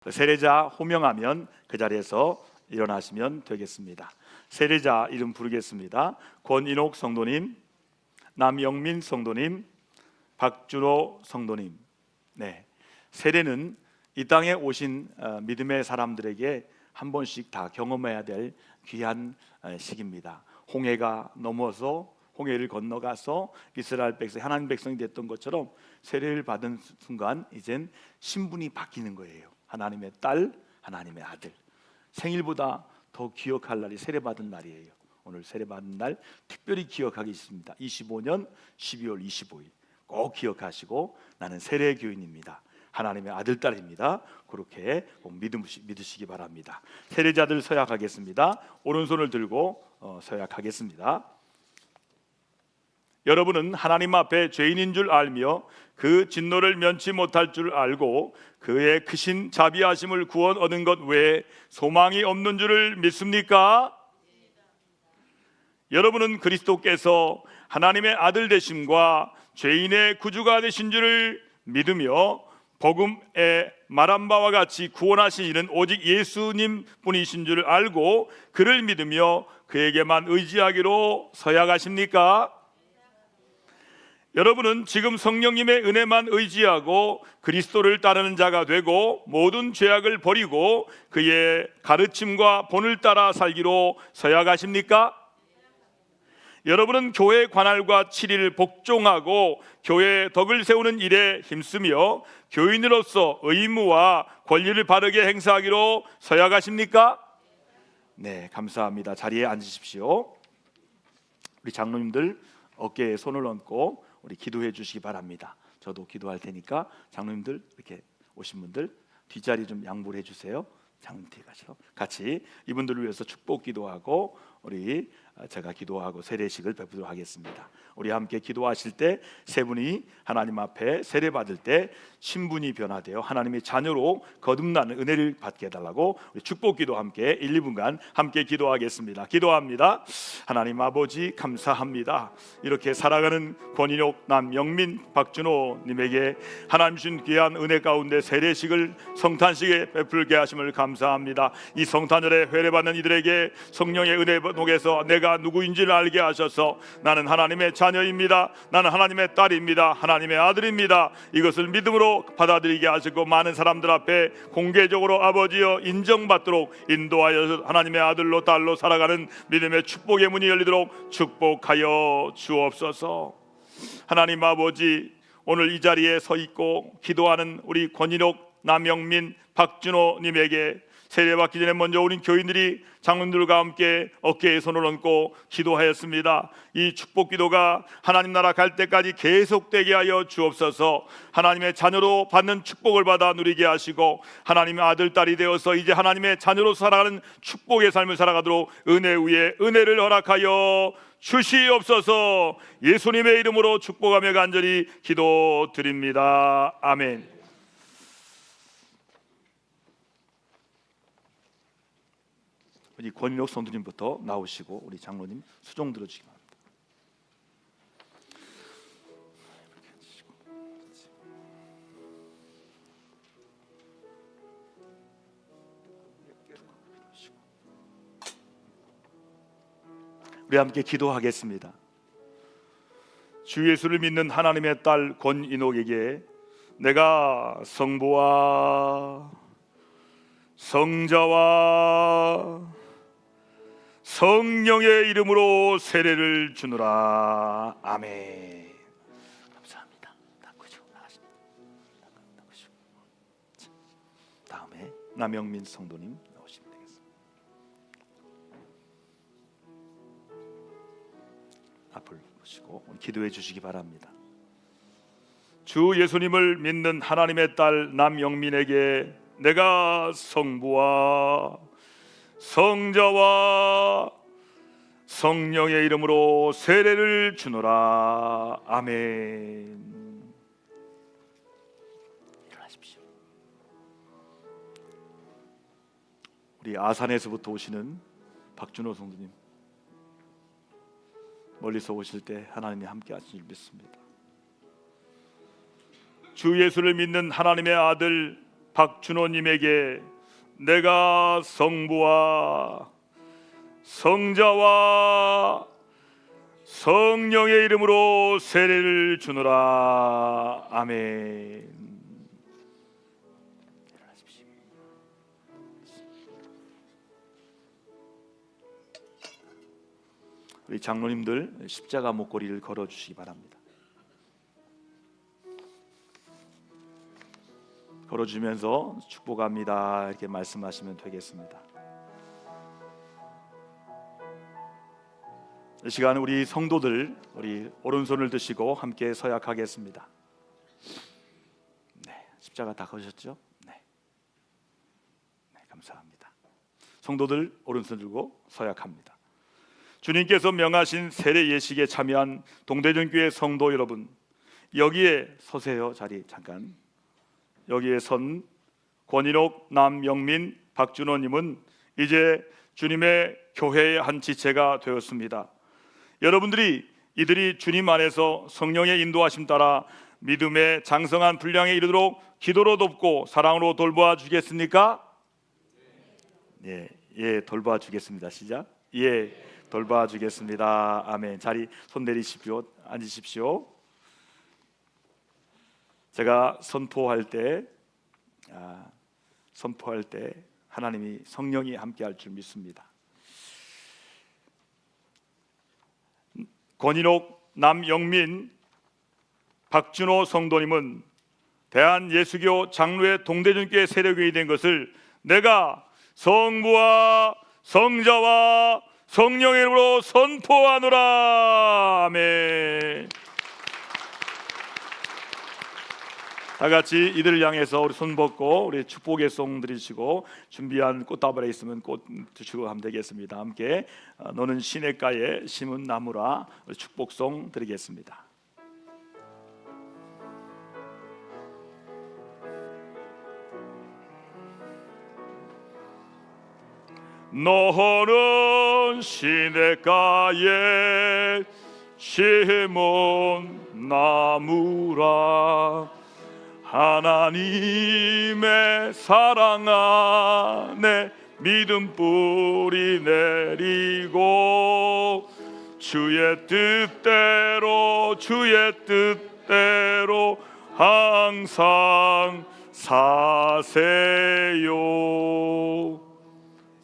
세례자 호명하면 그 자리에서 일어나시면 되겠습니다. 세례자 이름 부르겠습니다. 권인옥 성도님, 남영민 성도님, 박준호 성도님. 네, 세례는 이 땅에 오신 믿음의 사람들에게 한 번씩 다 경험해야 될 귀한 시기입니다. 홍해가 넘어서 홍해를 건너가서 이스라엘 백성, 하나님 백성이 됐던 것처럼 세례를 받은 순간 이젠 신분이 바뀌는 거예요. 하나님의 딸, 하나님의 아들. 생일보다 더 기억할 날이 세례받은 날이에요. 오늘 세례받은 날 특별히 기억하기 있습니다. 25년 12월 25일 꼭 기억하시고 나는 세례 교인입니다. 하나님의 아들, 딸입니다. 그렇게 꼭 믿으시기 바랍니다. 세례자들 서약하겠습니다. 오른손을 들고 서약하겠습니다. 여러분은 하나님 앞에 죄인인 줄 알며 그 진노를 면치 못할 줄 알고 그의 크신 자비하심을 구원 얻은 것 외에 소망이 없는 줄을 믿습니까? 여러분은 그리스도께서 하나님의 아들 되심과 죄인의 구주가 되신 줄을 믿으며 복음에 말한 바와 같이 구원하신 이는 오직 예수님 뿐이신 줄을 알고 그를 믿으며 그에게만 의지하기로 서약하십니까? 여러분은 지금 성령님의 은혜만 의지하고 그리스도를 따르는 자가 되고 모든 죄악을 버리고 그의 가르침과 본을 따라 살기로 서약하십니까? 여러분은 교회 관할과 치리를 복종하고 교회의 덕을 세우는 일에 힘쓰며 교인으로서 의무와 권리를 바르게 행사하기로 서약하십니까? 네, 감사합니다. 자리에 앉으십시오. 우리 장로님들 어깨에 손을 얹고 우리 기도해 주시기 바랍니다. 저도 기도할 테니까 장로님들 이렇게 오신 분들 뒷자리 좀 양보를 해주세요. 장로님 뒤에 가시죠. 같이 이분들을 위해서 축복 기도하고 우리 제가 기도하고 세례식을 베푸도록 하겠습니다. 우리 함께 기도하실 때 세 분이 하나님 앞에 세례 받을 때 신분이 변화되어 하나님의 자녀로 거듭나는 은혜를 받게 해달라고 우리 축복 기도 함께 1, 2분간 함께 기도하겠습니다. 기도합니다. 하나님 아버지 감사합니다. 이렇게 살아가는 권인옥, 남영민, 박준호 님에게 하나님 주신 귀한 은혜 가운데 세례식을 성탄식에 베풀게 하심을 감사합니다. 이 성탄절에 회례받는 이들에게 성령의 은혜 속에서 내가 누구인지를 알게 하셔서 나는 하나님의 자녀입니다. 나는 하나님의 딸입니다. 하나님의 아들입니다. 이것을 믿음으로 받아들이게 하시고 많은 사람들 앞에 공개적으로 아버지여 인정받도록 인도하여 하나님의 아들로 딸로 살아가는 믿음의 축복의 문이 열리도록 축복하여 주옵소서. 하나님 아버지, 오늘 이 자리에 서 있고 기도하는 우리 권인옥, 남영민, 박준호 님에게 세례받기 전에 먼저 우리 교인들이 장로님들과 함께 어깨에 손을 얹고 기도하였습니다. 이 축복 기도가 하나님 나라 갈 때까지 계속되게 하여 주옵소서. 하나님의 자녀로 받는 축복을 받아 누리게 하시고 하나님의 아들, 딸이 되어서 이제 하나님의 자녀로 살아가는 축복의 삶을 살아가도록 은혜 위에 은혜를 허락하여 주시옵소서. 예수님의 이름으로 축복하며 간절히 기도드립니다. 아멘. 우리 권인옥 성도님부터 나오시고 우리 장로님 수종 들어주시기 바랍니다. 우리 함께 기도하겠습니다. 주 예수를 믿는 하나님의 딸 권인옥에게 내가 성부와 성자와 성령의 이름으로 세례를 주노라. 아멘. 감사합니다. 다음에 남영민 성도님 나오시면 되겠습니다. 앞을 보시고 기도해 주시기 바랍니다. 주 예수님을 믿는 하나님의 딸 남영민에게 내가 성부와 성자와 성령의 이름으로 세례를 주노라. 아멘. 일어나십시오. 우리 아산에서부터 오시는 박준호 성도님, 멀리서 오실 때 하나님이 함께 하신 줄 믿습니다. 주 예수를 믿는 하나님의 아들 박준호님에게 내가 성부와 성자와 성령의 이름으로 세례를 주노라. 아멘. 우리 장로님들 십자가 목걸이를 걸어주시기 바랍니다. 걸어주면서 축복합니다 이렇게 말씀하시면 되겠습니다. 이 시간 우리 성도들 우리 오른손을 드시고 함께 서약하겠습니다. 네, 십자가 다 걸으셨죠? 네, 감사합니다. 성도들 오른손 들고 서약합니다. 주님께서 명하신 세례 예식에 참여한 동대전교회 성도 여러분, 여기에 서세요. 자리 잠깐. 여기에 선 권인옥, 남영민, 박준호님은 이제 주님의 교회의 한 지체가 되었습니다. 여러분들이 이들이 주님 안에서 성령의 인도하심 따라 믿음의 장성한 분량에 이르도록 기도로 돕고 사랑으로 돌보아 주겠습니까? 예, 돌보아 주겠습니다. 시작. 예, 돌보아 주겠습니다. 아멘. 자리 손 내리십시오. 앉으십시오. 제가 선포할 때 하나님이 성령이 함께할 줄 믿습니다. 권인옥, 남영민, 박준호 성도님은 대한예수교 장로회 동대전교회 세력이 된 것을 내가 성부와 성자와 성령의 이름으로 선포하노라. 아멘. 다 같이 이들을 향해서 우리 손 벗고 우리 축복의 송 드리시고 준비한 꽃다발에 있으면 꽃 주시고 하면 되겠습니다. 함께 너는 시냇가에 심은 나무라 축복송 드리겠습니다. 너는 시냇가에 심은 나무라 하나님의 사랑 안에 믿음 뿌리 내리고 주의 뜻대로 항상 사세요.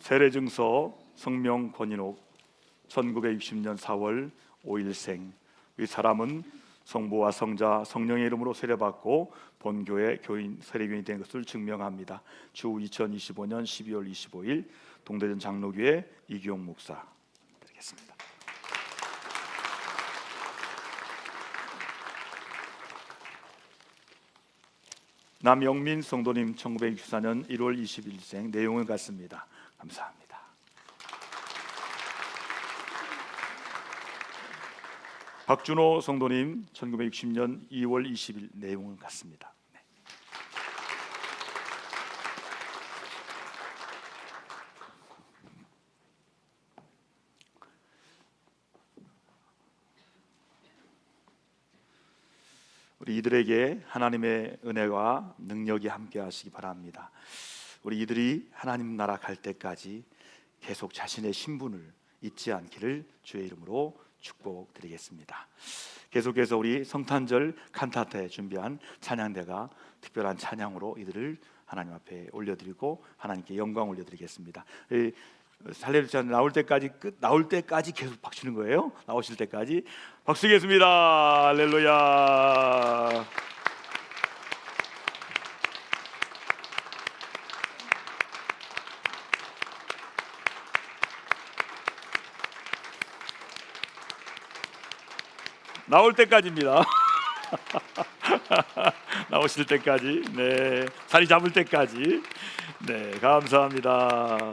세례증서 성명 권인옥 1960년 4월 5일생. 이 사람은 성부와 성자 성령의 이름으로 세례받고 본교회 교인 세례교인이 된 것을 증명합니다. 주 2025년 12월 25일 동대전 장로교회 이기용 목사 드리겠습니다. 남영민 성도님 1964년 1월 21일생. 내용은 같습니다. 감사합니다. 박준호 성도님 1960년 2월 20일. 내용은 같습니다. 네. 우리 이들에게 하나님의 은혜와 능력이 함께 하시기 바랍니다. 우리 이들이 하나님 나라 갈 때까지 계속 자신의 신분을 잊지 않기를 주의 이름으로 축복드리겠습니다. 계속해서 우리 성탄절 칸타타에 준비한 찬양대가 특별한 찬양으로 이들을 하나님 앞에 올려드리고 하나님께 영광 올려드리겠습니다. 할렐루야 나올 때까지 계속 박치는 거예요. 나오실 때까지 박수겠습니다. 할렐루야. 나올 때까지입니다. 나오실 때까지, 네, 자리 잡을 때까지, 네, 감사합니다.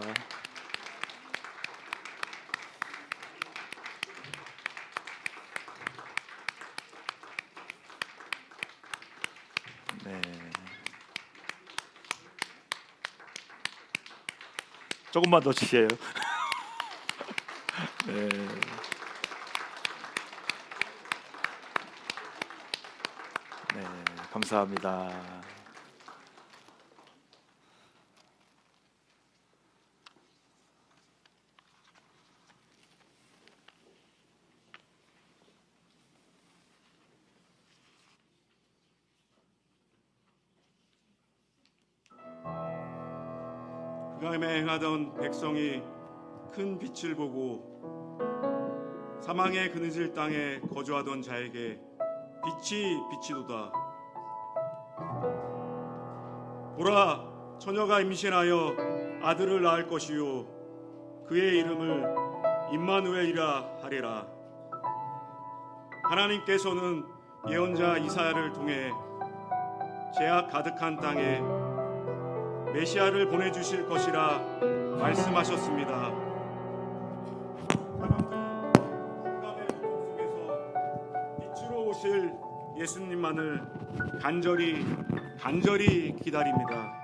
네, 조금만 더 주세요. 네. 감사합니다. 밤에 행하던 백성이 큰 빛을 보고 사망의 그늘질 땅에 거주하던 자에게 빛이 비치도다. 보라, 처녀가 임신하여 아들을 낳을 것이요 그의 이름을 임마누엘이라 하리라. 하나님께서는 예언자 이사야를 통해 죄악 가득한 땅에 메시아를 보내주실 것이라 말씀하셨습니다. 사람들이 흑암의 고통 속에서 빛으로 오실 예수님만을 간절히 기다립니다.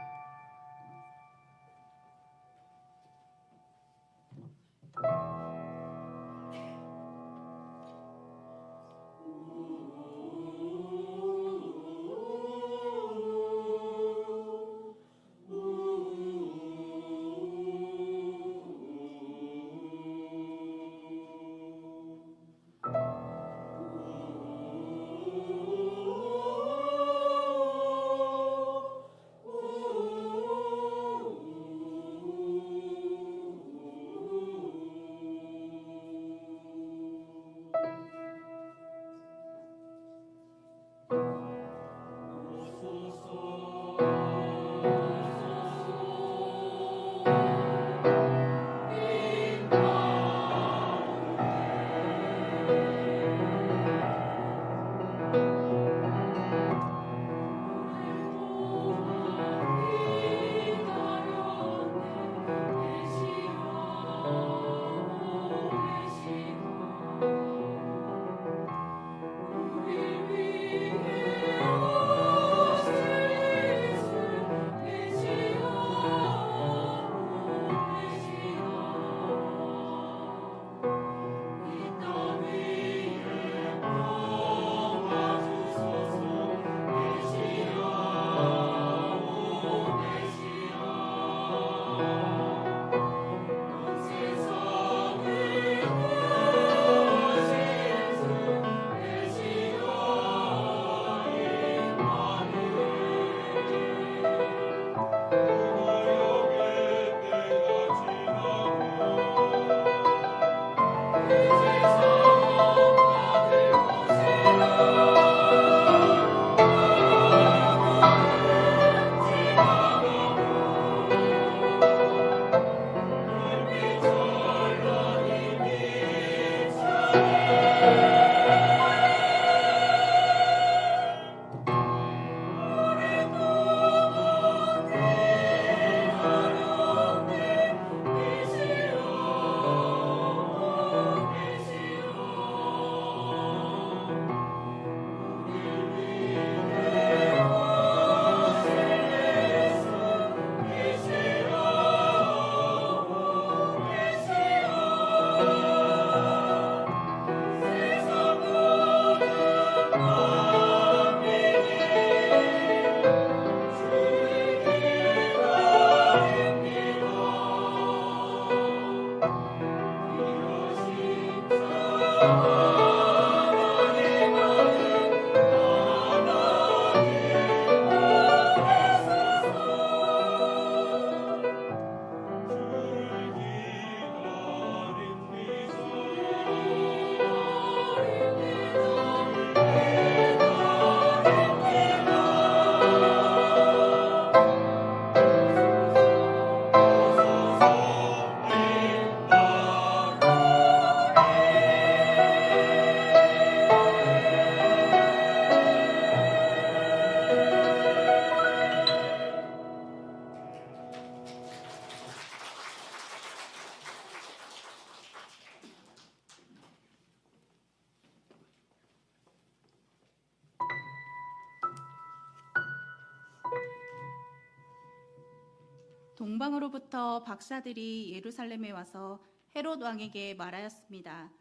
동방으로부터 박사들이 예루살렘에 와서 헤롯 왕에게 말하였습니다.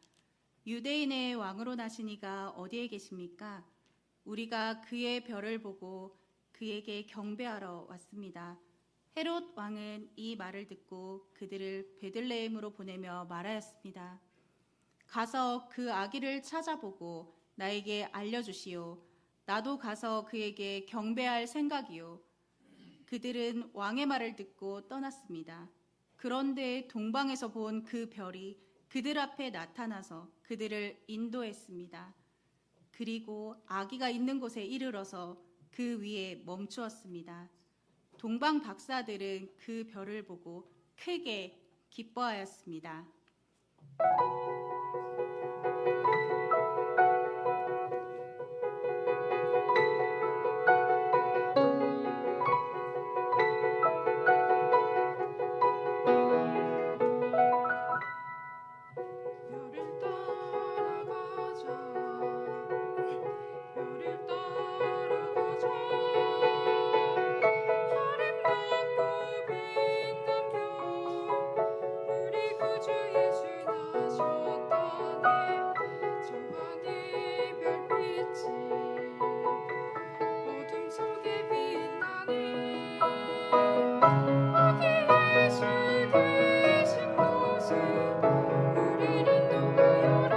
유대인의 왕으로 나시니가 어디에 계십니까? 우리가 그의 별을 보고 그에게 경배하러 왔습니다. 헤롯 왕은 이 말을 듣고 그들을 베들레헴으로 보내며 말하였습니다. 가서 그 아기를 찾아보고 나에게 알려주시오. 나도 가서 그에게 경배할 생각이요. 그들은 왕의 말을 듣고 떠났습니다. 그런데 동방에서 본 그 별이 그들 앞에 나타나서 그들을 인도했습니다. 그리고 아기가 있는 곳에 이르러서 그 위에 멈추었습니다. 동방 박사들은 그 별을 보고 크게 기뻐하였습니다. 별을 따라가자 별을 따라가자 아름답고 빛난 별 우리 구주 예수 나셨다네 저 하늘 별빛이 어둠 속에 빛나네 아기 예수 계신 곳에 우리를 인도하여라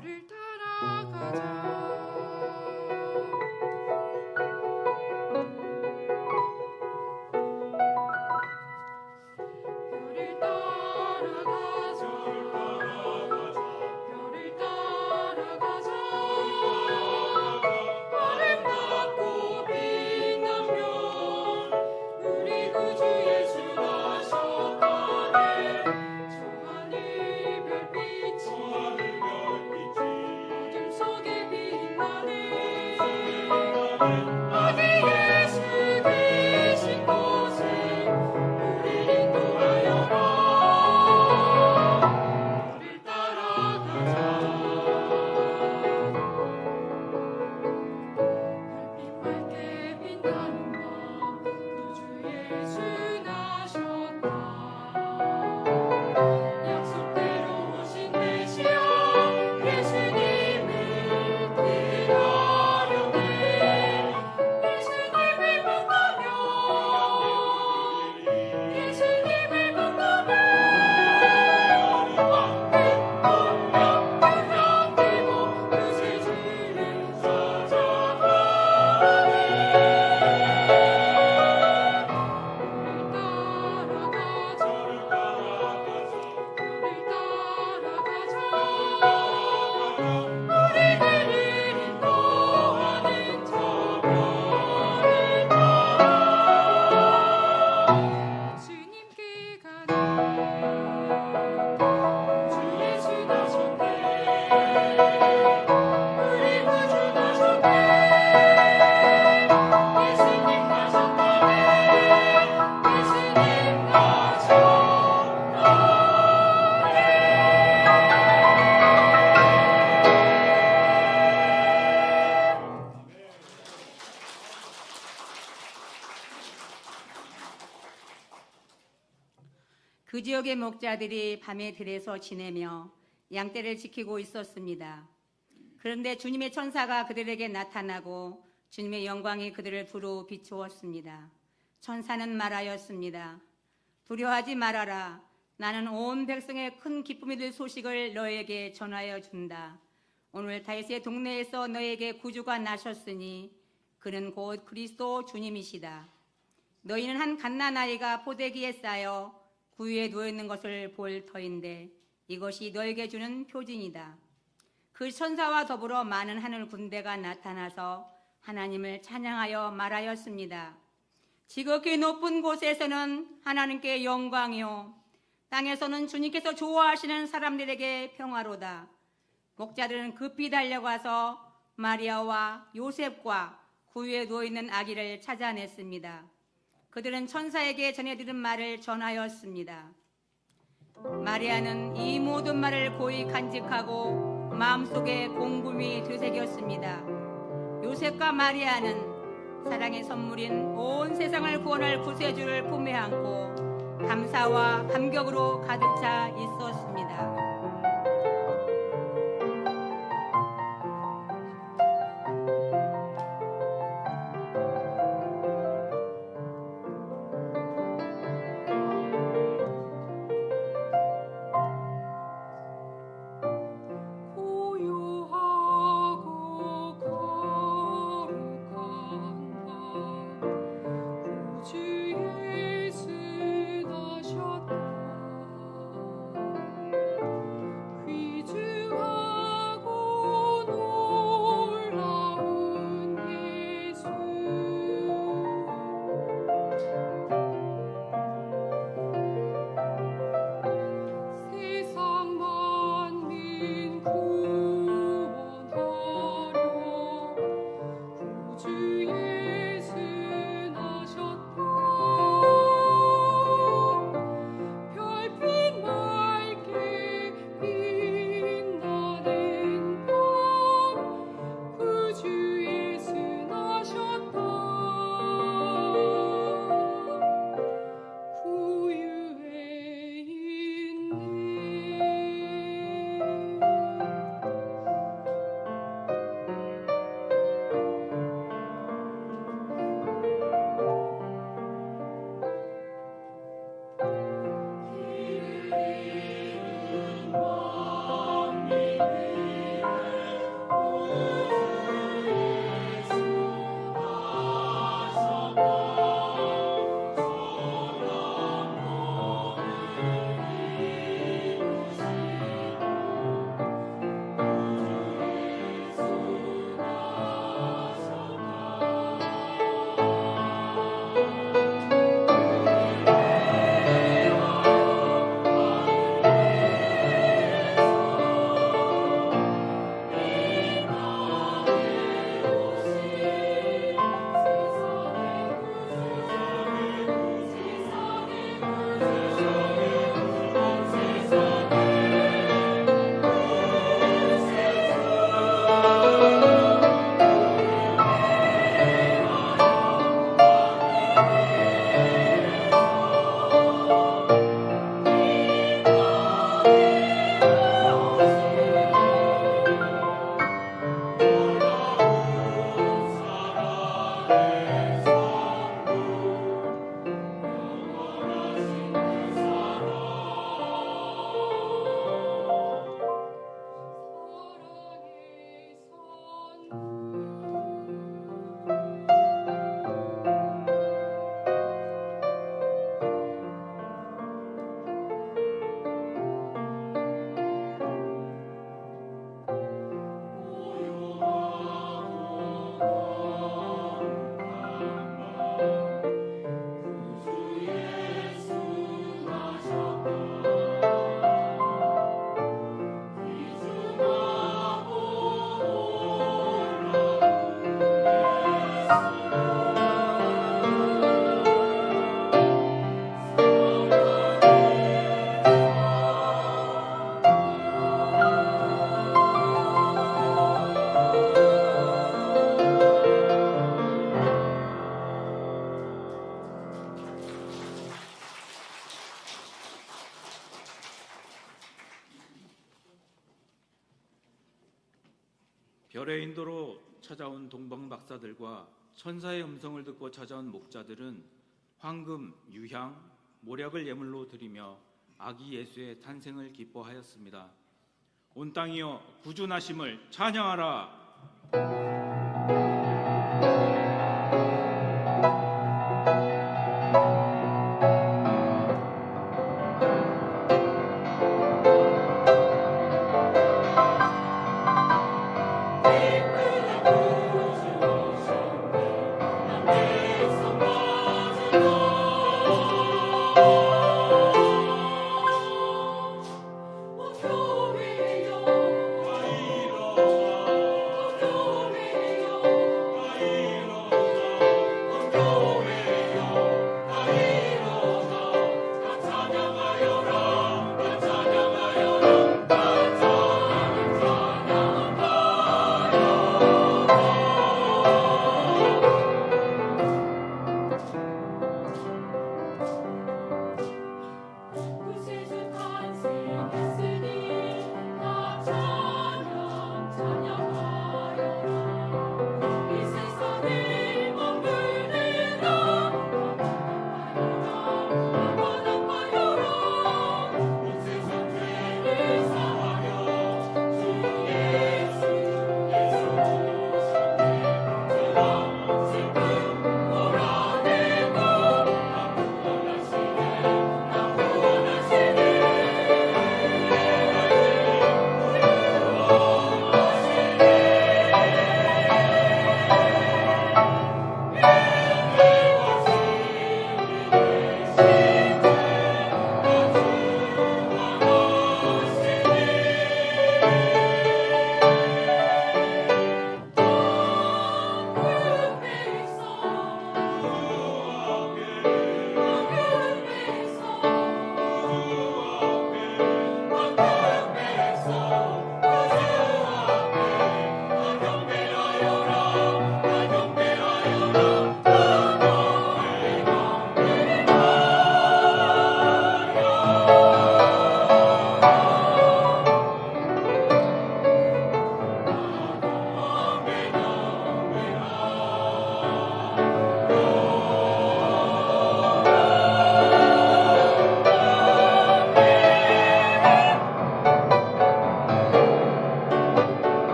별을 따라가자 별을 따라가자 별을 따라가자 아름답고 빛난 별 우리 구주 예수 나셨다네 저 하늘 별빛이 어둠 속에 빛나네 아기 예수 계신 곳에 우리를 인도하여라 별을 따라가자 별빛 맑게 빛나는 밤 구주 예수 나셨다 약속대로 오신 메시아 예수님을 기다려네 예수님을 만나면 예수님을 만나면 왕빛 보며 찬양되고 구세주를 찾아가네 별을 따라가자 우리들을 인도하는 저 별을 따라 주님께 가네 주 예수 나셨네 우리 구주 나셨네 예수님 나셨다네 예수님 나셨다네 그 지역의 목자들이 밤에 들에서 지내며 양떼를 지키고 있었습니다. 그런데 주님의 천사가 그들에게 나타나고 주님의 영광이 그들을 두루 비추었습니다. 천사는 말하였습니다. 두려워하지 말아라. 나는 온 백성의 큰 기쁨이 될 소식을 너에게 전하여 준다. 오늘 다윗의 동네에서 너에게 구주가 나셨으니 그는 곧 그리스도 주님이시다. 너희는 한 갓난아이가 포대기에 쌓여 구유에 누워있는 것을 볼 터인데 이것이 너에게 주는 표징이다. 그 천사와 더불어 많은 하늘 군대가 나타나서 하나님을 찬양하여 말하였습니다. 지극히 높은 곳에서는 하나님께 영광이요 땅에서는 주님께서 좋아하시는 사람들에게 평화로다. 목자들은 급히 달려가서 마리아와 요셉과 구유에 누워있는 아기를 찾아냈습니다. 그들은 천사에게 전해들은 말을 전하였습니다. 마리아는 이 모든 말을 고이 간직하고 마음속에 공금이 되새겼습니다. 요셉과 마리아는 사랑의 선물인 온 세상을 구원할 구세주를 품에 안고 감사와 감격으로 가득 차 있었습니다. 고요하고 거룩한 밤 별의 인도로 찾아온 동방 박사들과 천사의 음성을 듣고 찾아온 목자들은 황금, 유향, 모략을 예물로 드리며 아기 예수의 탄생을 기뻐하였습니다. 온 땅이여 구주나심을 찬양하라. 교회여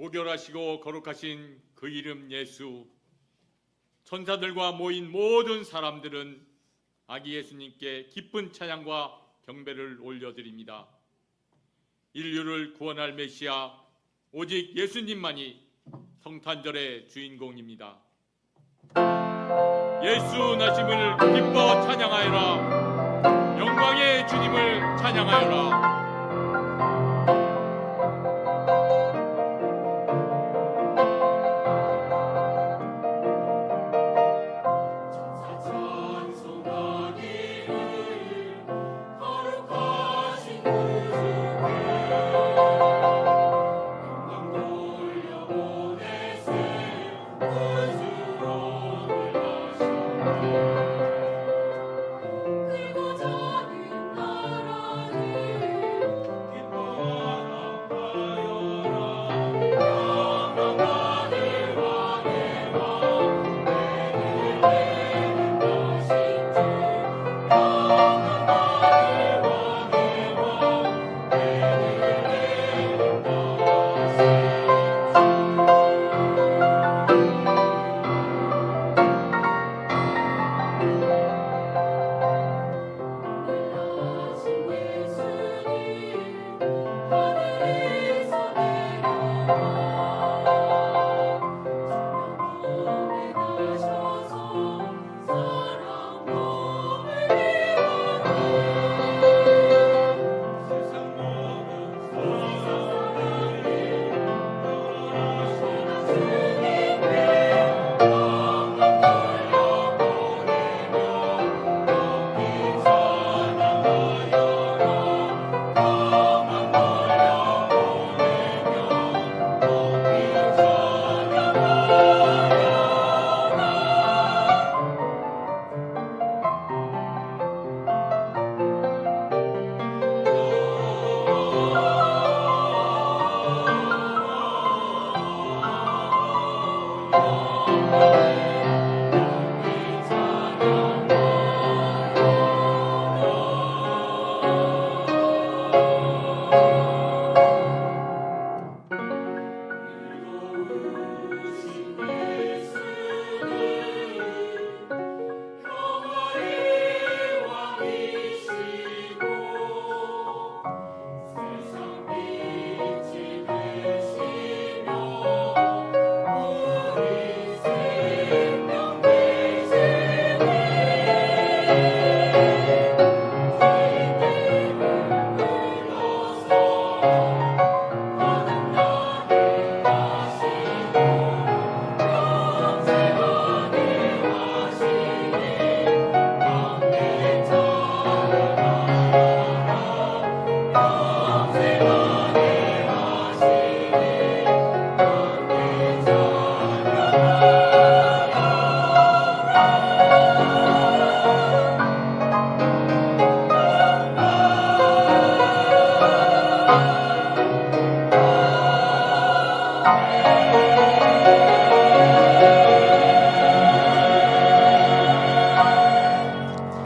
고결하시고 거룩하신 그 이름 예수, 천사들과 모인 모든 사람들은 아기 예수님께 기쁜 찬양과 경배를 올려드립니다. 인류를 구원할 메시아 오직 예수님만이 성탄절의 주인공입니다. 예수 나심을 기뻐 찬양하여라. 영광의 주님을 찬양하여라.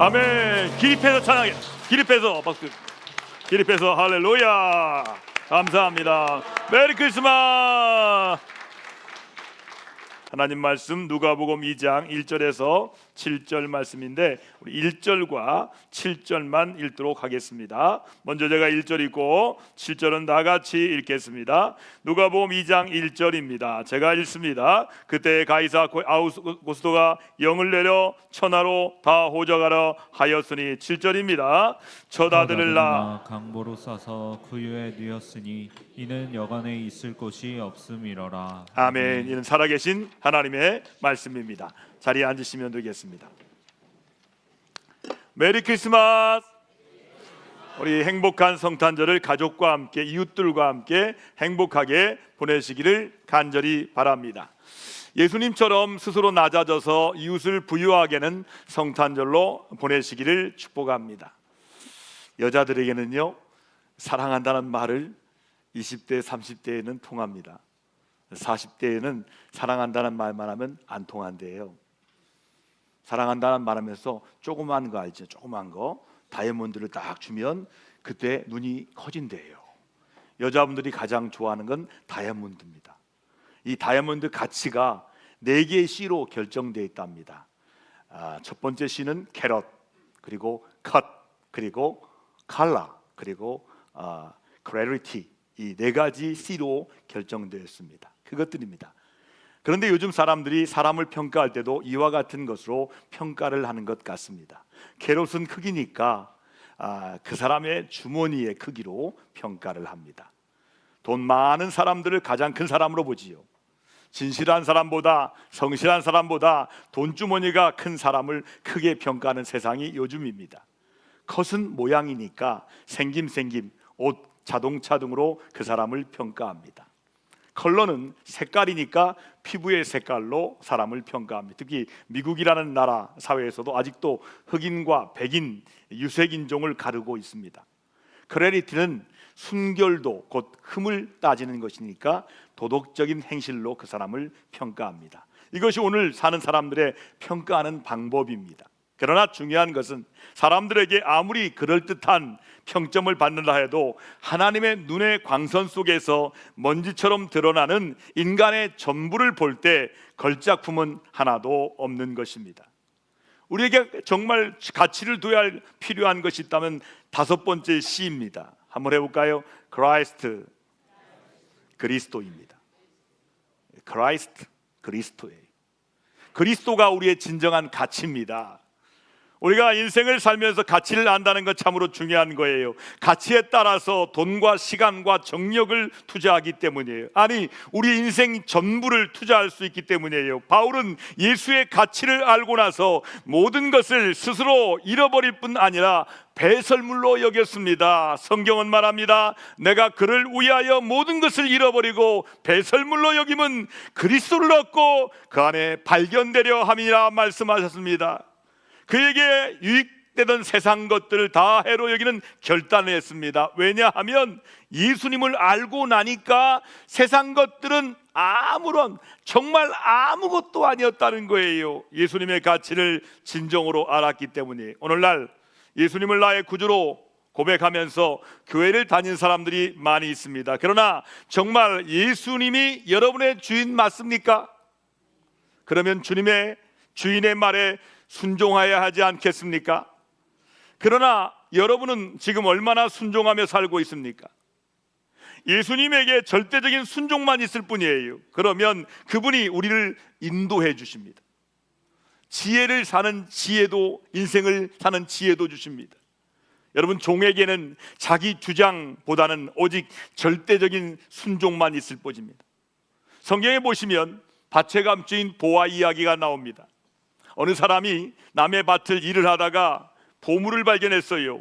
아멘. 기립해서 찬양해. 기립해서 박수. 기립해서 할렐루야. 감사합니다. 메리 크리스마스. 하나님 말씀 누가복음 2장 1절에서 7절 말씀인데 우리 1절과 7절만 읽도록 하겠습니다. 먼저 제가 1절 읽고 7절은 다 같이 읽겠습니다. 누가복음 2장 1절입니다. 제가 읽습니다. 그때 가이사 아우구스도가 영을 내려 천하로 다 호적하러 하였으니 7절입니다. 첫 아들을 낳아 강보로 싸서 구유에 뉘었으니 이는 여관에 있을 곳이 없음이러라. 아멘. 이는 살아계신 하나님의 말씀입니다. 자리에 앉으시면 되겠습니다. 메리 크리스마스. 우리 행복한 성탄절을 가족과 함께 이웃들과 함께 행복하게 보내시기를 간절히 바랍니다. 예수님처럼 스스로 낮아져서 이웃을 부유하게는 성탄절로 보내시기를 축복합니다. 여자들에게는요, 사랑한다는 말을 20대, 30대에는 통합니다. 40대에는 사랑한다는 말만 하면 안 통한대요. 사랑한다는 말 하면서 조그만 거 알죠? 조그만 거 다이아몬드를 딱 주면 그때 눈이 커진대요. 여자분들이 가장 좋아하는 건 다이아몬드입니다. 이 다이아몬드 가치가 4개의 C로 결정되어 있답니다. 첫 번째 C는 캐럿, 그리고 컷, 그리고 컬러, 그리고 clarity, 이 4가지 C로 결정되었습니다. 그것들입니다. 그런데 요즘 사람들이 사람을 평가할 때도 이와 같은 것으로 평가를 하는 것 같습니다. 캐럿은 크기니까 그 사람의 주머니의 크기로 평가를 합니다. 돈 많은 사람들을 가장 큰 사람으로 보지요. 진실한 사람보다, 성실한 사람보다 돈주머니가 큰 사람을 크게 평가하는 세상이 요즘입니다. 컷은 모양이니까 생김, 옷, 자동차 등으로 그 사람을 평가합니다. 컬러는 색깔이니까 피부의 색깔로 사람을 평가합니다. 특히 미국이라는 나라 사회에서도 아직도 흑인과 백인, 유색인종을 가르고 있습니다. 크레디티는 순결도 곧 흠을 따지는 것이니까 도덕적인 행실로 그 사람을 평가합니다. 이것이 오늘 사는 사람들의 평가하는 방법입니다. 그러나 중요한 것은 사람들에게 아무리 그럴듯한 평점을 받는다 해도 하나님의 눈의 광선 속에서 먼지처럼 드러나는 인간의 전부를 볼 때 걸작품은 하나도 없는 것입니다. 우리에게 정말 가치를 둬야 할 필요한 것이 있다면 5번째 C입니다. 한번 해볼까요? 크라이스트, 그리스도입니다. 크라이스트, 그리스도예요. 그리스도가 우리의 진정한 가치입니다. 우리가 인생을 살면서 가치를 안다는 것 참으로 중요한 거예요. 가치에 따라서 돈과 시간과 정력을 투자하기 때문이에요. 아니, 우리 인생 전부를 투자할 수 있기 때문이에요. 바울은 예수의 가치를 알고 나서 모든 것을 스스로 잃어버릴 뿐 아니라 배설물로 여겼습니다. 성경은 말합니다. 내가 그를 위하여 모든 것을 잃어버리고 배설물로 여김은 그리스도를 얻고 그 안에 발견되려 함이라 말씀하셨습니다. 그에게 유익되던 세상 것들을 다 해로 여기는 결단을 했습니다. 왜냐하면 예수님을 알고 나니까 세상 것들은 정말 아무것도 아니었다는 거예요. 예수님의 가치를 진정으로 알았기 때문에 오늘날 예수님을 나의 구주로 고백하면서 교회를 다닌 사람들이 많이 있습니다. 그러나 정말 예수님이 여러분의 주인 맞습니까? 그러면 주인의 말에 순종해야 하지 않겠습니까? 그러나 여러분은 지금 얼마나 순종하며 살고 있습니까? 예수님에게 절대적인 순종만 있을 뿐이에요. 그러면 그분이 우리를 인도해 주십니다. 지혜를 사는 지혜도, 인생을 사는 지혜도 주십니다. 여러분, 종에게는 자기 주장보다는 오직 절대적인 순종만 있을 뿐입니다. 성경에 보시면 밭의 감주인 보아 이야기가 나옵니다. 어느 사람이 남의 밭을 일을 하다가 보물을 발견했어요.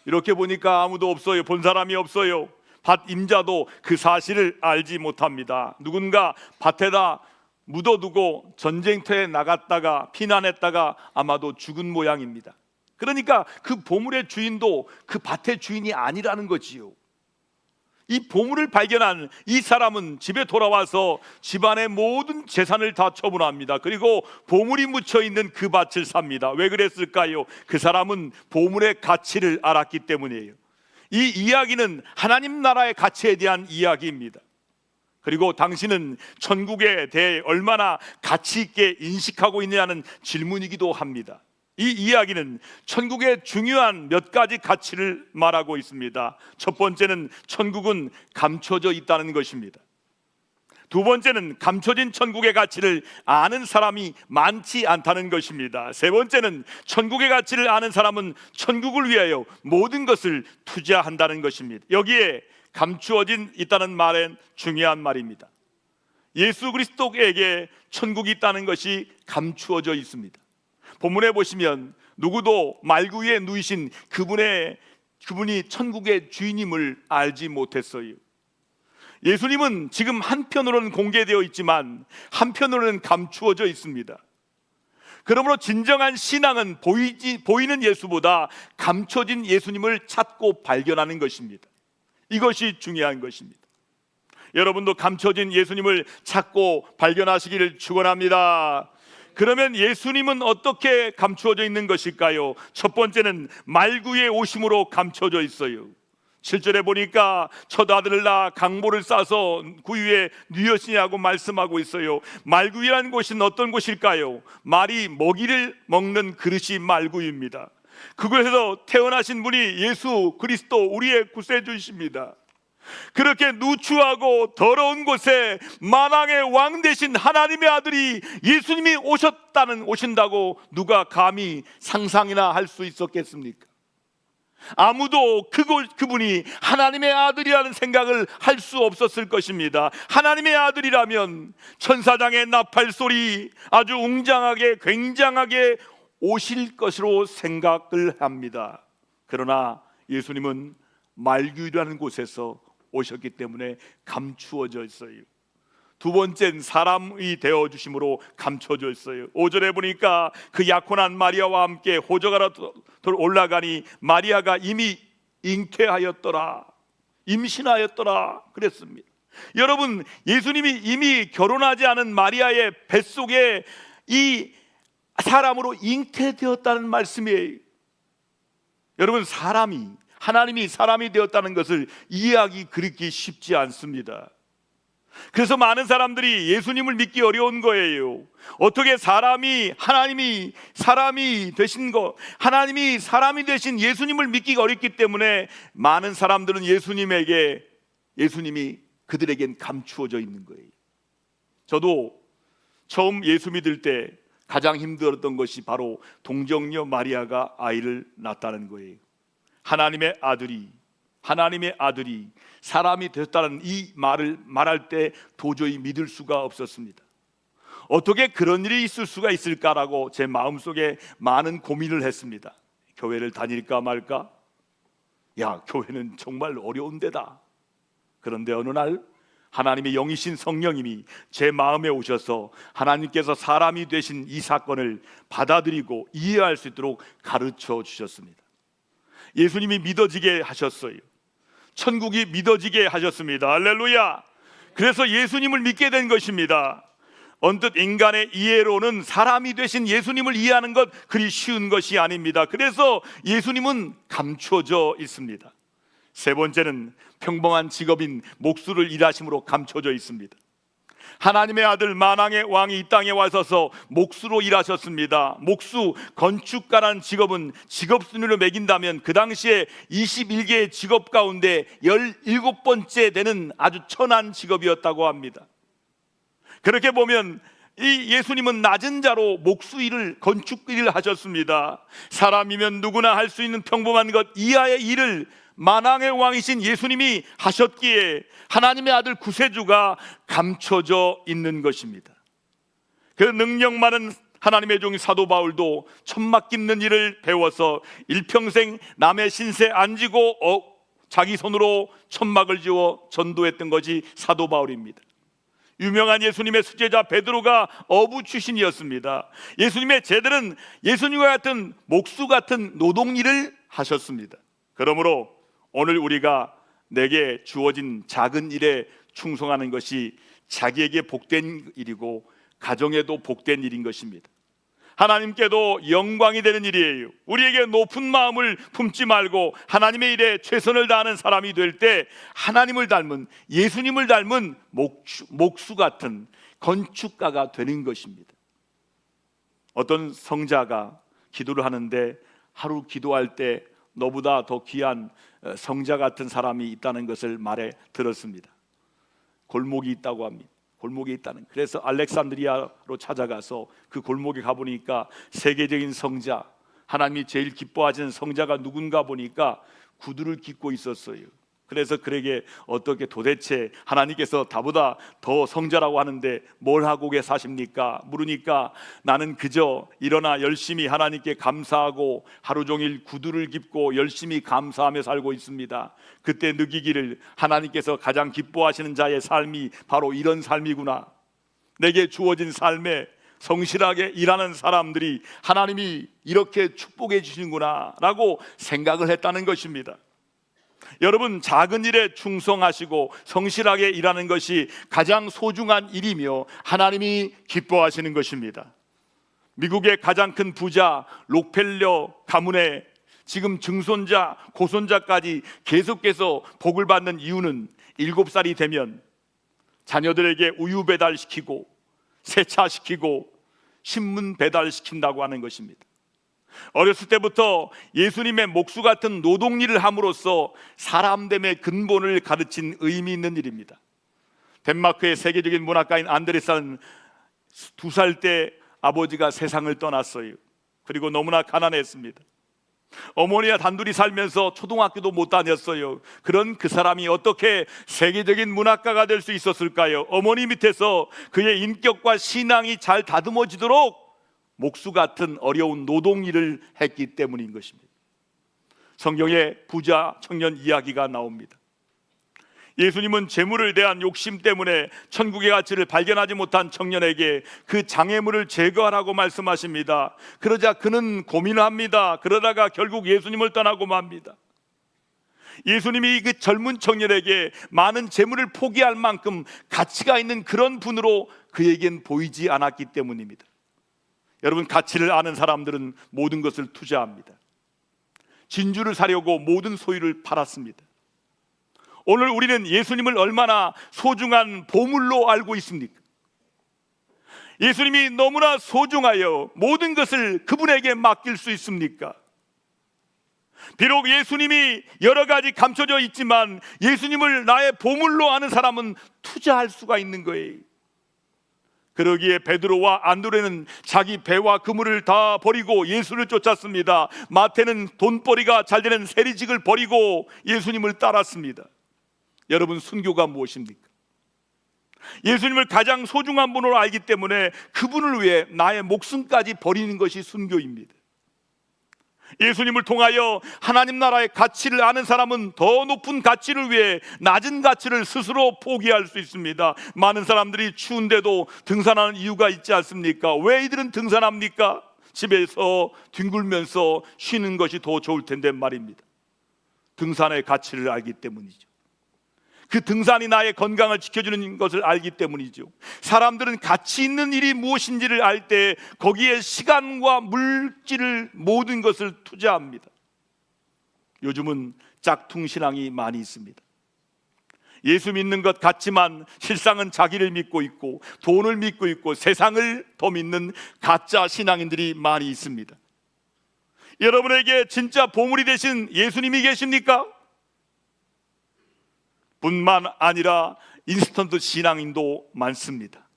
이렇게 보니까 아무도 없어요. 본 사람이 없어요. 밭 임자도 그 사실을 알지 못합니다. 누군가 밭에다 묻어두고 전쟁터에 나갔다가 피난했다가 아마도 죽은 모양입니다. 그러니까 그 보물의 주인도 그 밭의 주인이 아니라는 거지요. 이 보물을 발견한 이 사람은 집에 돌아와서 집안의 모든 재산을 다 처분합니다. 그리고 보물이 묻혀 있는 그 밭을 삽니다. 왜 그랬을까요? 그 사람은 보물의 가치를 알았기 때문이에요. 이 이야기는 하나님 나라의 가치에 대한 이야기입니다. 그리고 당신은 천국에 대해 얼마나 가치 있게 인식하고 있느냐는 질문이기도 합니다. 이 이야기는 천국의 중요한 몇 가지 가치를 말하고 있습니다. 첫 번째는 천국은 감춰져 있다는 것입니다. 두 번째는 감춰진 천국의 가치를 아는 사람이 많지 않다는 것입니다. 세 번째는 천국의 가치를 아는 사람은 천국을 위하여 모든 것을 투자한다는 것입니다. 여기에 감추어진 있다는 말은 중요한 말입니다. 예수 그리스도에게 천국이 있다는 것이 감추어져 있습니다. 본문에 보시면 누구도 말구 위에 누이신 그분이 천국의 주인임을 알지 못했어요. 예수님은 지금 한편으로는 공개되어 있지만 한편으로는 감추어져 있습니다. 그러므로 진정한 신앙은 보이는 예수보다 감춰진 예수님을 찾고 발견하는 것입니다. 이것이 중요한 것입니다. 여러분도 감춰진 예수님을 찾고 발견하시기를 축원합니다. 그러면 예수님은 어떻게 감추어져 있는 것일까요? 첫 번째는 말구의 오심으로 감춰져 있어요. 7절에 보니까 첫 아들을 낳아 강보를 싸서 구유에 누였으냐고 말씀하고 있어요. 말구이라는 곳은 어떤 곳일까요? 말이 먹이를 먹는 그릇이 말구입니다. 그곳에서 태어나신 분이 예수 그리스도 우리의 구세주이십니다. 그렇게 누추하고 더러운 곳에 만왕의 왕 되신 하나님의 아들이 예수님이 오신다고 누가 감히 상상이나 할 수 있었겠습니까? 아무도 그분이 하나님의 아들이라는 생각을 할 수 없었을 것입니다. 하나님의 아들이라면 천사장의 나팔 소리 아주 웅장하게 굉장하게 오실 것으로 생각을 합니다. 그러나 예수님은 말귀라는 곳에서 오셨기 때문에 감추어져 있어요. 두 번째는 사람이 되어주심으로 감춰져 있어요. 5절에 보니까 그 약혼한 마리아와 함께 호적하러 올라가니 마리아가 이미 잉태하였더라, 임신하였더라 그랬습니다. 여러분, 예수님이 이미 결혼하지 않은 마리아의 뱃속에 이 사람으로 잉태되었다는 말씀이에요. 여러분, 하나님이 사람이 되었다는 것을 이해하기 그렇게 쉽지 않습니다. 그래서 많은 사람들이 예수님을 믿기 어려운 거예요. 어떻게 하나님이 사람이 되신 예수님을 믿기가 어렵기 때문에 많은 사람들은 예수님이 그들에겐 감추어져 있는 거예요. 저도 처음 예수 믿을 때 가장 힘들었던 것이 바로 동정녀 마리아가 아이를 낳았다는 거예요. 하나님의 아들이 사람이 되었다는 이 말을 말할 때 도저히 믿을 수가 없었습니다. 어떻게 그런 일이 있을 수가 있을까라고 제 마음속에 많은 고민을 했습니다. 교회를 다닐까 말까? 교회는 정말 어려운 데다. 그런데 어느 날 하나님의 영이신 성령님이 제 마음에 오셔서 하나님께서 사람이 되신 이 사건을 받아들이고 이해할 수 있도록 가르쳐 주셨습니다. 예수님이 믿어지게 하셨어요. 천국이 믿어지게 하셨습니다. 할렐루야. 그래서 예수님을 믿게 된 것입니다. 언뜻 인간의 이해로는 사람이 되신 예수님을 이해하는 것 그리 쉬운 것이 아닙니다. 그래서 예수님은 감춰져 있습니다. 세 번째는 평범한 직업인 목수를 일하심으로 감춰져 있습니다. 하나님의 아들 만왕의 왕이 이 땅에 와서서 목수로 일하셨습니다. 목수, 건축가라는 직업은 직업 순위로 매긴다면 그 당시에 21개의 직업 가운데 17번째 되는 아주 천한 직업이었다고 합니다. 그렇게 보면 이 예수님은 낮은 자로 목수 일을, 건축 일을 하셨습니다. 사람이면 누구나 할 수 있는 평범한 것 이하의 일을 만왕의 왕이신 예수님이 하셨기에 하나님의 아들 구세주가 감춰져 있는 것입니다. 그 능력 많은 하나님의 종 사도 바울도 천막 깁는 일을 배워서 일평생 남의 신세 안 지고 자기 손으로 천막을 지어 전도했던 것이 사도 바울입니다. 유명한 예수님의 수제자 베드로가 어부 출신이었습니다. 예수님의 제자들은 예수님과 같은 목수 같은 노동일을 하셨습니다. 그러므로 오늘 우리가 내게 주어진 작은 일에 충성하는 것이 자기에게 복된 일이고 가정에도 복된 일인 것입니다. 하나님께도 영광이 되는 일이에요. 우리에게 높은 마음을 품지 말고 하나님의 일에 최선을 다하는 사람이 될 때 하나님을 닮은, 예수님을 닮은 목수 같은 건축가가 되는 것입니다. 어떤 성자가 기도를 하는데 하루 기도할 때 너보다 더 귀한 성자 같은 사람이 있다는 것을 말해 들었습니다. 골목이 있다고 합니다. 골목에 있다는. 그래서 알렉산드리아로 찾아가서 그 골목에 가보니까 세계적인 성자, 하나님이 제일 기뻐하시는 성자가 누군가 보니까 구두를 깃고 있었어요. 그래서 그에게 어떻게 도대체 하나님께서 나보다 더 성자라고 하는데 뭘 하고 사십니까? 물으니까 나는 그저 일어나 열심히 하나님께 감사하고 하루 종일 구두를 깃고 열심히 감사하며 살고 있습니다. 그때 느끼기를 하나님께서 가장 기뻐하시는 자의 삶이 바로 이런 삶이구나. 내게 주어진 삶에 성실하게 일하는 사람들이 하나님이 이렇게 축복해 주시는구나 라고 생각을 했다는 것입니다. 여러분, 작은 일에 충성하시고 성실하게 일하는 것이 가장 소중한 일이며 하나님이 기뻐하시는 것입니다. 미국의 가장 큰 부자 록펠러 가문의 지금 증손자, 고손자까지 계속해서 복을 받는 이유는 7살이 되면 자녀들에게 우유 배달시키고 세차시키고 신문 배달시킨다고 하는 것입니다. 어렸을 때부터 예수님의 목수 같은 노동일을 함으로써 사람됨의 근본을 가르친 의미 있는 일입니다. 덴마크의 세계적인 문학가인 안데르센은 2살 때 아버지가 세상을 떠났어요. 그리고 너무나 가난했습니다. 어머니와 단둘이 살면서 초등학교도 못 다녔어요. 그런 그 사람이 어떻게 세계적인 문학가가 될 수 있었을까요? 어머니 밑에서 그의 인격과 신앙이 잘 다듬어지도록 목수 같은 어려운 노동일을 했기 때문인 것입니다. 성경에 부자 청년 이야기가 나옵니다. 예수님은 재물을 대한 욕심 때문에 천국의 가치를 발견하지 못한 청년에게 그 장애물을 제거하라고 말씀하십니다. 그러자 그는 고민합니다. 그러다가 결국 예수님을 떠나고 맙니다. 예수님이 그 젊은 청년에게 많은 재물을 포기할 만큼 가치가 있는 그런 분으로 그에겐 보이지 않았기 때문입니다. 여러분, 가치를 아는 사람들은 모든 것을 투자합니다. 진주를 사려고 모든 소유를 팔았습니다. 오늘 우리는 예수님을 얼마나 소중한 보물로 알고 있습니까? 예수님이 너무나 소중하여 모든 것을 그분에게 맡길 수 있습니까? 비록 예수님이 여러 가지 감춰져 있지만 예수님을 나의 보물로 아는 사람은 투자할 수가 있는 거예요. 그러기에 베드로와 안드레는 자기 배와 그물을 다 버리고 예수를 쫓았습니다. 마태는 돈벌이가 잘 되는 세리직을 버리고 예수님을 따랐습니다. 여러분, 순교가 무엇입니까? 예수님을 가장 소중한 분으로 알기 때문에 그분을 위해 나의 목숨까지 버리는 것이 순교입니다. 예수님을 통하여 하나님 나라의 가치를 아는 사람은 더 높은 가치를 위해 낮은 가치를 스스로 포기할 수 있습니다. 많은 사람들이 추운데도 등산하는 이유가 있지 않습니까? 왜 이들은 등산합니까? 집에서 뒹굴면서 쉬는 것이 더 좋을 텐데 말입니다. 등산의 가치를 알기 때문이죠. 그 등산이 나의 건강을 지켜주는 것을 알기 때문이죠. 사람들은 가치 있는 일이 무엇인지를 알 때 거기에 시간과 물질을 모든 것을 투자합니다. 요즘은 짝퉁 신앙이 많이 있습니다. 예수 믿는 것 같지만 실상은 자기를 믿고 있고 돈을 믿고 있고 세상을 더 믿는 가짜 신앙인들이 많이 있습니다. 여러분에게 진짜 보물이 되신 예수님이 계십니까? 뿐만 아니라 인스턴트 신앙인도 많습니다.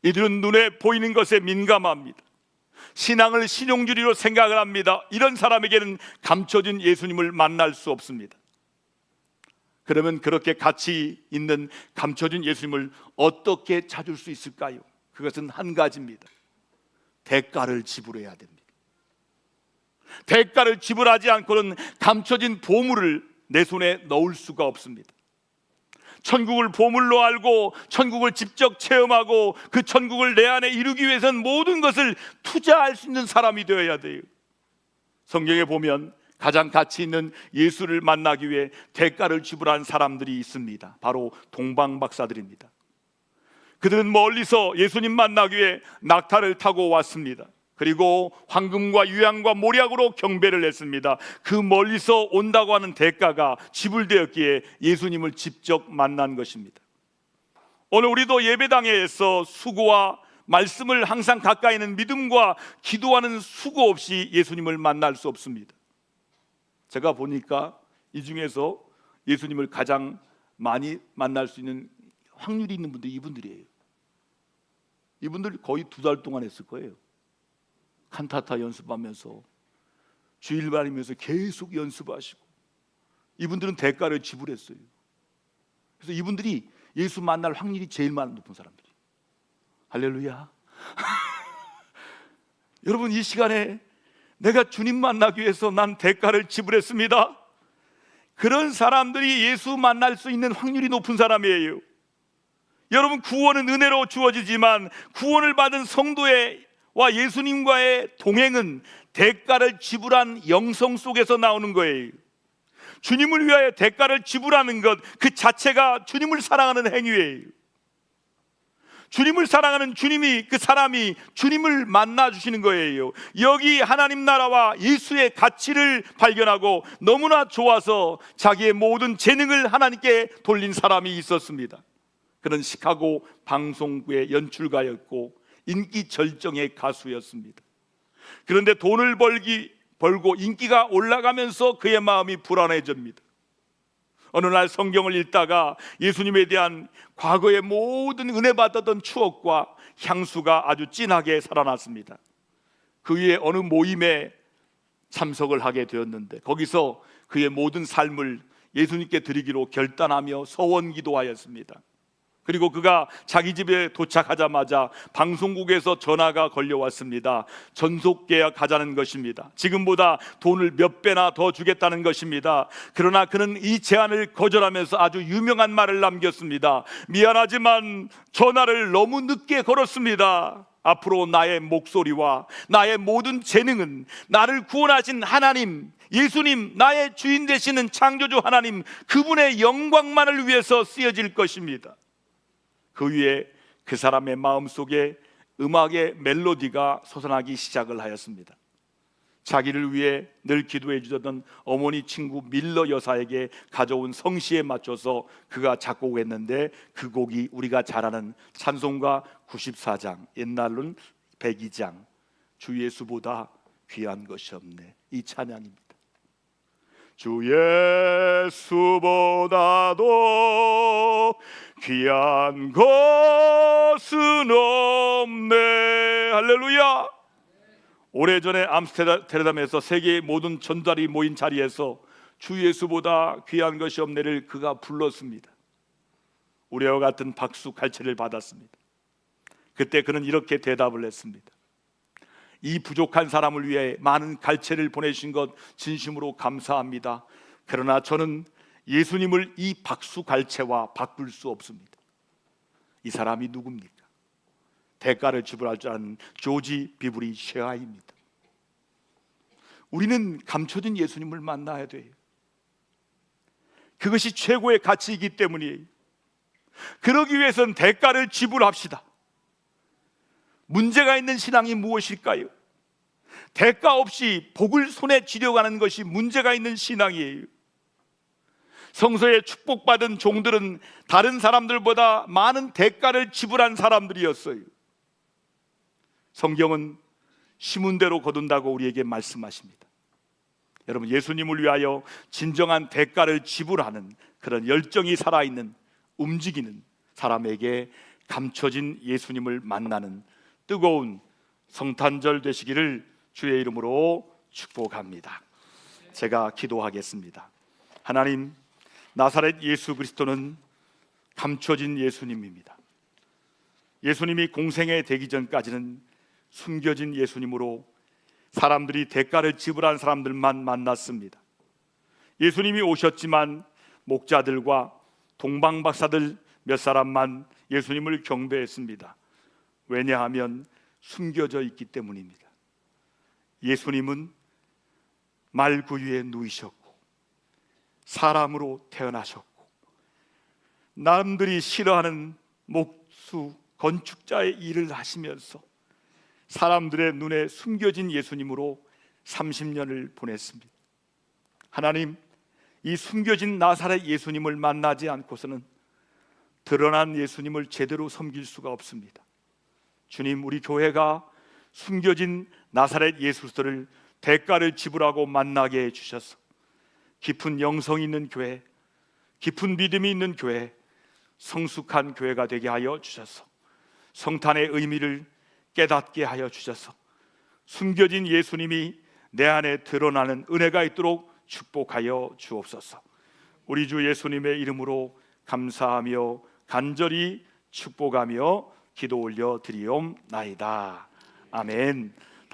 이들은 눈에 보이는 것에 민감합니다. 신앙을 신용주의로 생각을 합니다. 이런 사람에게는 감춰진 예수님을 만날 수 없습니다. 그러면 그렇게 가치 있는 감춰진 예수님을 어떻게 찾을 수 있을까요? 그것은 한 가지입니다. 대가를 지불해야 됩니다. 대가를 지불하지 않고는 감춰진 보물을 내 손에 넣을 수가 없습니다. 천국을 보물로 알고 천국을 직접 체험하고 그 천국을 내 안에 이루기 위해서는 모든 것을 투자할 수 있는 사람이 되어야 돼요. 성경에 보면 가장 가치 있는 예수를 만나기 위해 대가를 지불한 사람들이 있습니다. 바로 동방박사들입니다. 그들은 멀리서 예수님 만나기 위해 낙타를 타고 왔습니다. 그리고 황금과 유향과 모략으로 경배를 했습니다. 그 멀리서 온다고 하는 대가가 지불되었기에 예수님을 직접 만난 것입니다. 오늘 우리도 예배당에서 수고와 말씀을 항상 가까이 있는 믿음과 기도하는 수고 없이 예수님을 만날 수 없습니다. 제가 보니까 이 중에서 예수님을 가장 많이 만날 수 있는 확률이 있는 분들이 이분들이에요. 이분들 거의 2달 동안 했을 거예요. 칸타타 연습하면서 주일반이면서 계속 연습하시고, 이분들은 대가를 지불했어요. 그래서 이분들이 예수 만날 확률이 제일 많은 높은 사람들이. 할렐루야. 여러분, 이 시간에 내가 주님 만나기 위해서 난 대가를 지불했습니다. 그런 사람들이 예수 만날 수 있는 확률이 높은 사람이에요. 여러분, 구원은 은혜로 주어지지만 구원을 받은 성도와 예수님과의 동행은 대가를 지불한 영성 속에서 나오는 거예요. 주님을 위하여 대가를 지불하는 것 그 자체가 주님을 사랑하는 행위예요. 주님을 사랑하는 주님이, 그 사람이 주님을 만나 주시는 거예요. 여기 하나님 나라와 예수의 가치를 발견하고 너무나 좋아서 자기의 모든 재능을 하나님께 돌린 사람이 있었습니다. 그는 시카고 방송국의 연출가였고 인기 절정의 가수였습니다. 그런데 돈을 벌고 인기가 올라가면서 그의 마음이 불안해집니다. 어느 날 성경을 읽다가 예수님에 대한 과거의 모든 은혜 받았던 추억과 향수가 아주 진하게 살아났습니다. 그 위에 어느 모임에 참석을 하게 되었는데, 거기서 그의 모든 삶을 예수님께 드리기로 결단하며 서원 기도하였습니다. 그리고 그가 자기 집에 도착하자마자 방송국에서 전화가 걸려왔습니다. 전속 계약하자는 것입니다. 지금보다 돈을 몇 배나 더 주겠다는 것입니다. 그러나 그는 이 제안을 거절하면서 아주 유명한 말을 남겼습니다. 미안하지만 전화를 너무 늦게 걸었습니다. 앞으로 나의 목소리와 나의 모든 재능은 나를 구원하신 하나님, 예수님, 나의 주인 되시는 창조주 하나님, 그분의 영광만을 위해서 쓰여질 것입니다. 그 위에 그 사람의 마음속에 음악의 멜로디가 솟아나기 시작을 하였습니다. 자기를 위해 늘 기도해 주던 어머니 친구 밀러 여사에게 가져온 성시에 맞춰서 그가 작곡했는데, 그 곡이 우리가 잘 아는 찬송가 94장, 옛날로는 102장, 주 예수보다 귀한 것이 없네, 이 찬양입니다. 주 예수보다도 귀한 것은 없네. 할렐루야. 오래전에 암스테르담에서 세계의 모든 전달이 모인 자리에서 주 예수보다 귀한 것이 없네를 그가 불렀습니다. 우리와 같은 박수 갈채를 받았습니다. 그때 그는 이렇게 대답을 했습니다. 이 부족한 사람을 위해 많은 갈채를 보내신 것 진심으로 감사합니다. 그러나 저는 예수님을 이 박수 갈채와 바꿀 수 없습니다. 이 사람이 누굽니까? 대가를 지불할 줄 아는 조지 비브리 쉐아입니다. 우리는 감춰진 예수님을 만나야 돼요. 그것이 최고의 가치이기 때문이에요. 그러기 위해서는 대가를 지불합시다. 문제가 있는 신앙이 무엇일까요? 대가 없이 복을 손에 쥐려가는 것이 문제가 있는 신앙이에요. 성서에 축복받은 종들은 다른 사람들보다 많은 대가를 지불한 사람들이었어요. 성경은 심은 대로 거둔다고 우리에게 말씀하십니다. 여러분, 예수님을 위하여 진정한 대가를 지불하는 그런 열정이 살아있는, 움직이는 사람에게 감춰진 예수님을 만나는 뜨거운 성탄절 되시기를 주의 이름으로 축복합니다. 제가 기도하겠습니다. 하나님, 나사렛 예수 그리스도는 감춰진 예수님입니다. 예수님이 공생애 되기 전까지는 숨겨진 예수님으로 사람들이 대가를 지불한 사람들만 만났습니다. 예수님이 오셨지만 목자들과 동방박사들 몇 사람만 예수님을 경배했습니다. 왜냐하면 숨겨져 있기 때문입니다. 예수님은 말 구유에 누이셨고 사람으로 태어나셨고 남들이 싫어하는 목수 건축자의 일을 하시면서 사람들의 눈에 숨겨진 예수님으로 30년을 보냈습니다. 하나님, 이 숨겨진 나사렛 예수님을 만나지 않고서는 드러난 예수님을 제대로 섬길 수가 없습니다. 주님, 우리 교회가 숨겨진 나사렛 예수를 대가를 지불하고 만나게 해주셔서 깊은 영성이 있는 교회, 깊은 믿음이 있는 교회, 성숙한 교회가 되게 하여 주셔서 성탄의 의미를 깨닫게 하여 주셔서 숨겨진 예수님이 내 안에 드러나는 은혜가 있도록 축복하여 주옵소서. 우리 주 예수님의 이름으로 감사하며 간절히 축복하며 기도 올려 드리옵나이다. 아멘.